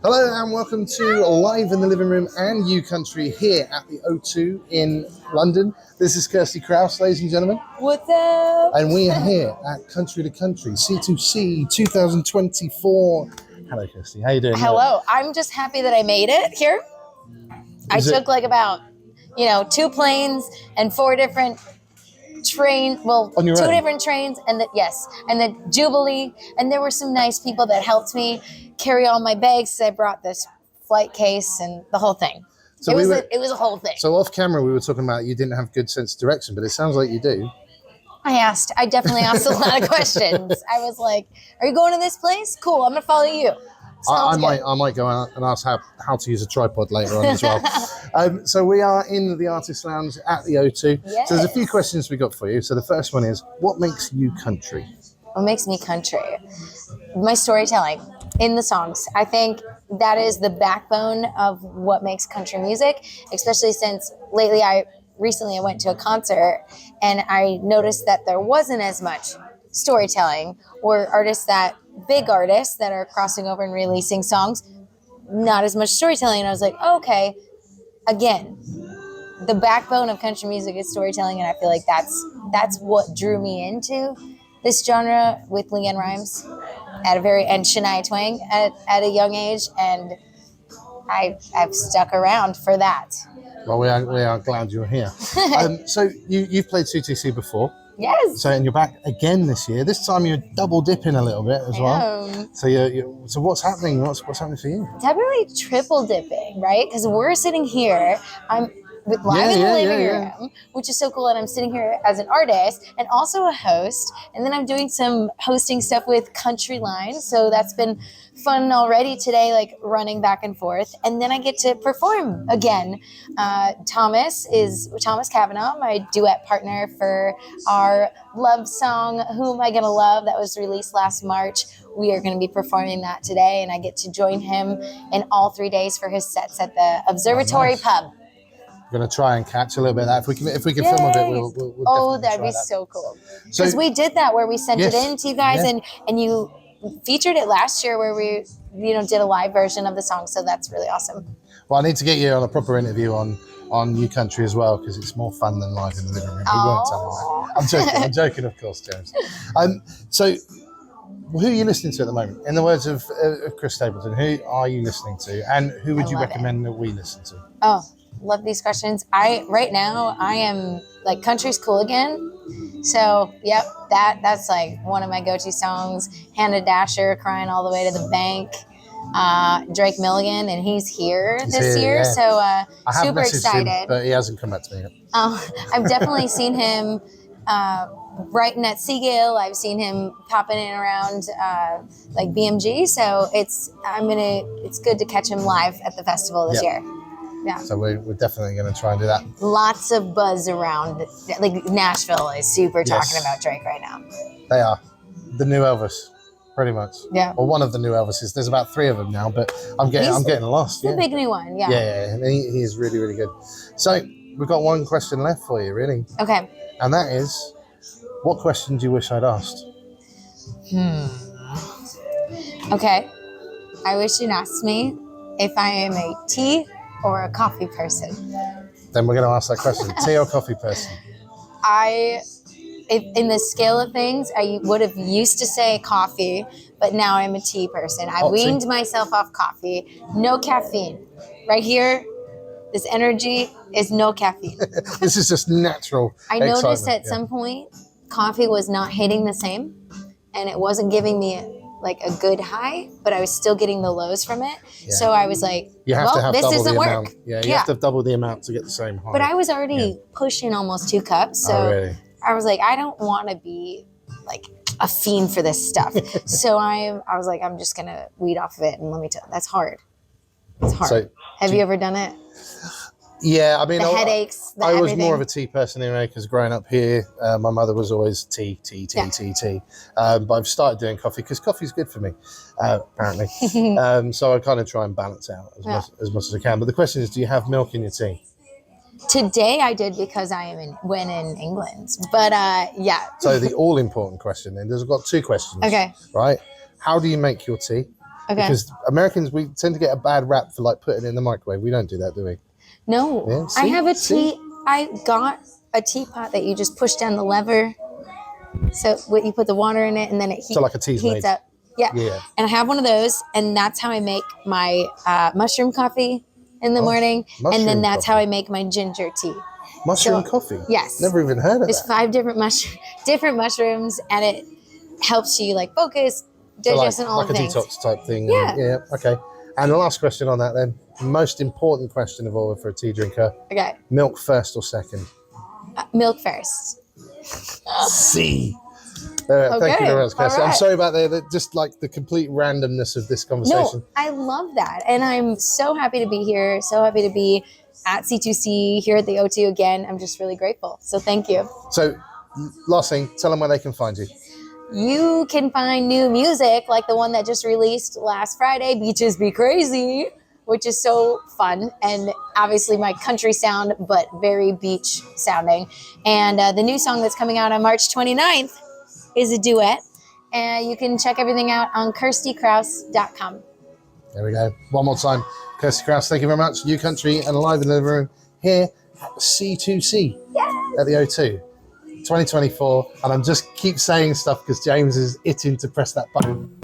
Hello and welcome to Live in the Living Room and You Country here at the O2 in London. This is Kirstie Kraus, ladies and gentlemen. What's up? And we are here at Country to Country, C2C 2024. Hello, Kirstie. How you doing? Hello. I'm just happy that I made it here. I took like about, 2 planes and 4 different trains. Well, 2 different trains and the Jubilee. And there were some nice people that helped me carry all my bags. I brought this flight case and the whole thing. So it was a whole thing. So off camera, we were talking about you didn't have good sense of direction, but it sounds like you do. I definitely asked a lot of questions. I was like, are you going to this place? Cool, I'm going to follow you. I might go out and ask how to use a tripod later on as well. So we are in the Artist Lounge at the O2. Yes. So there's a few questions we got for you. So the first one is, what makes you country? What makes me country? My storytelling in the songs. I think that is the backbone of what makes country music, especially since recently I went to a concert and I noticed that there wasn't as much storytelling, or big artists that are crossing over and releasing songs, not as much storytelling. And I was like, okay, again, the backbone of country music is storytelling. And I feel like that's what drew me into this genre with LeAnn Rimes and Shania Twain at a young age. And I've stuck around for that. Well, we are glad you're here. So you've played C2C before. Yes. So, and you're back again this year. This time you're double dipping a little bit as well. So so what's happening? What's happening for you? Definitely triple dipping, right? Because we're sitting here. I'm live in the living room, which is so cool. And I'm sitting here as an artist and also a host. And then I'm doing some hosting stuff with Country Line. So that's been fun already today, like running back and forth. And then I get to perform again. Thomas Cavanaugh, my duet partner for our love song, Who Am I Gonna Love? That was released last March. We are going to be performing that today. And I get to join him in all 3 days for his sets at the Observatory Pub. We're going to try and catch a little bit of that. If we can film a bit, we'll definitely that'd try be that. So cool. Because we did that where we sent it in to you guys and you featured it last year where we did a live version of the song. So that's really awesome. Well, I need to get you on a proper interview on You Country as well, because it's more fun than Live in the Living Room. We won't tell you that. I'm joking. I'm joking, of course, James. So who are you listening to at the moment? In the words of Chris Stapleton, who are you listening to, and who would you recommend that we listen to? Oh, love these questions. Right now I am like Country's Cool Again. So yep, that's like one of my go-to songs. Hannah Dasher, Crying All the Way to the Bank. Drake Milligan, and he's here this year. Yeah. So super excited. Him, but he hasn't come back to me yet. I've definitely seen him writing at Seagull. I've seen him popping in around like BMG. So it's good to catch him live at the festival this year. Yeah. So we're definitely going to try and do that. Lots of buzz around. Like Nashville is super talking about Drake right now. They are. The new Elvis, pretty much. Yeah. Or one of the new Elvises. There's about 3 of them now, but I'm getting lost. The big new one, yeah. Yeah. He is really, really good. So we've got one question left for you, really. Okay. And that is, what question do you wish I'd asked? Okay. I wish you'd asked me if I am a tea or a coffee person. Then we're going to ask that question. Tea or coffee person? In the scale of things, I would have used to say coffee, but now I'm a tea person. I weaned myself off coffee. No caffeine. Right here, this energy is no caffeine. This is just natural I noticed at some point, coffee was not hitting the same, and it wasn't giving me like a good high, but I was still getting the lows from it. Yeah. So I was like, this doesn't work. Yeah, you have to have double the amount to get the same high. But I was already pushing almost 2 cups. So really? I was like, I don't want to be like a fiend for this stuff. So I was like, I'm just going to weed off of it. And let me tell you, that's hard. It's hard. So, have you ever done it? Yeah, I mean, the headaches. I was more of a tea person anyway, because growing up here, my mother was always tea. But I've started doing coffee because coffee's good for me, apparently. So I kind of try and balance out as much as I can. But the question is, do you have milk in your tea? Today I did because I am in England. But So the all important question then, I've got 2 questions. Okay. Right? How do you make your tea? Okay. Because Americans, we tend to get a bad rap for like putting it in the microwave. We don't do that, do we? No. Yeah, I see? have a See? tea. I got a teapot that you just push down the lever. So you put the water in it, and then it So like a tea's heats made. up. Yeah. Yeah. And I have one of those, and that's how I make my mushroom coffee in the morning. And mushroom then that's how coffee. I make my ginger tea. Mushroom So, coffee? Yes. Never even heard of There's that. 5 different mushrooms, and it helps you like focus, digest, and all like the a things. detox type thing. Yeah. Yeah, okay. And the last question on that then, most important question of all for a tea drinker. Okay. Milk first or second? Milk first. C. Thank you very much, Kirstie. Right. I'm sorry about just like the complete randomness of this conversation. No, I love that. And I'm so happy to be here. So happy to be at C2C, here at the O2 again. I'm just really grateful. So thank you. So, last thing, tell them where they can find you. You can find new music like the one that just released last Friday, Beaches Be Crazy, which is so fun. And obviously my country sound, but very beach sounding. And the new song that's coming out on March 29th is a duet. And you can check everything out on KirstieKraus.com. There we go. One more time. Kirstie Kraus, thank you very much. New Country and live in the living room here at C2C at the O2. 2024. And I'm just keep saying stuff because James is itching to press that button.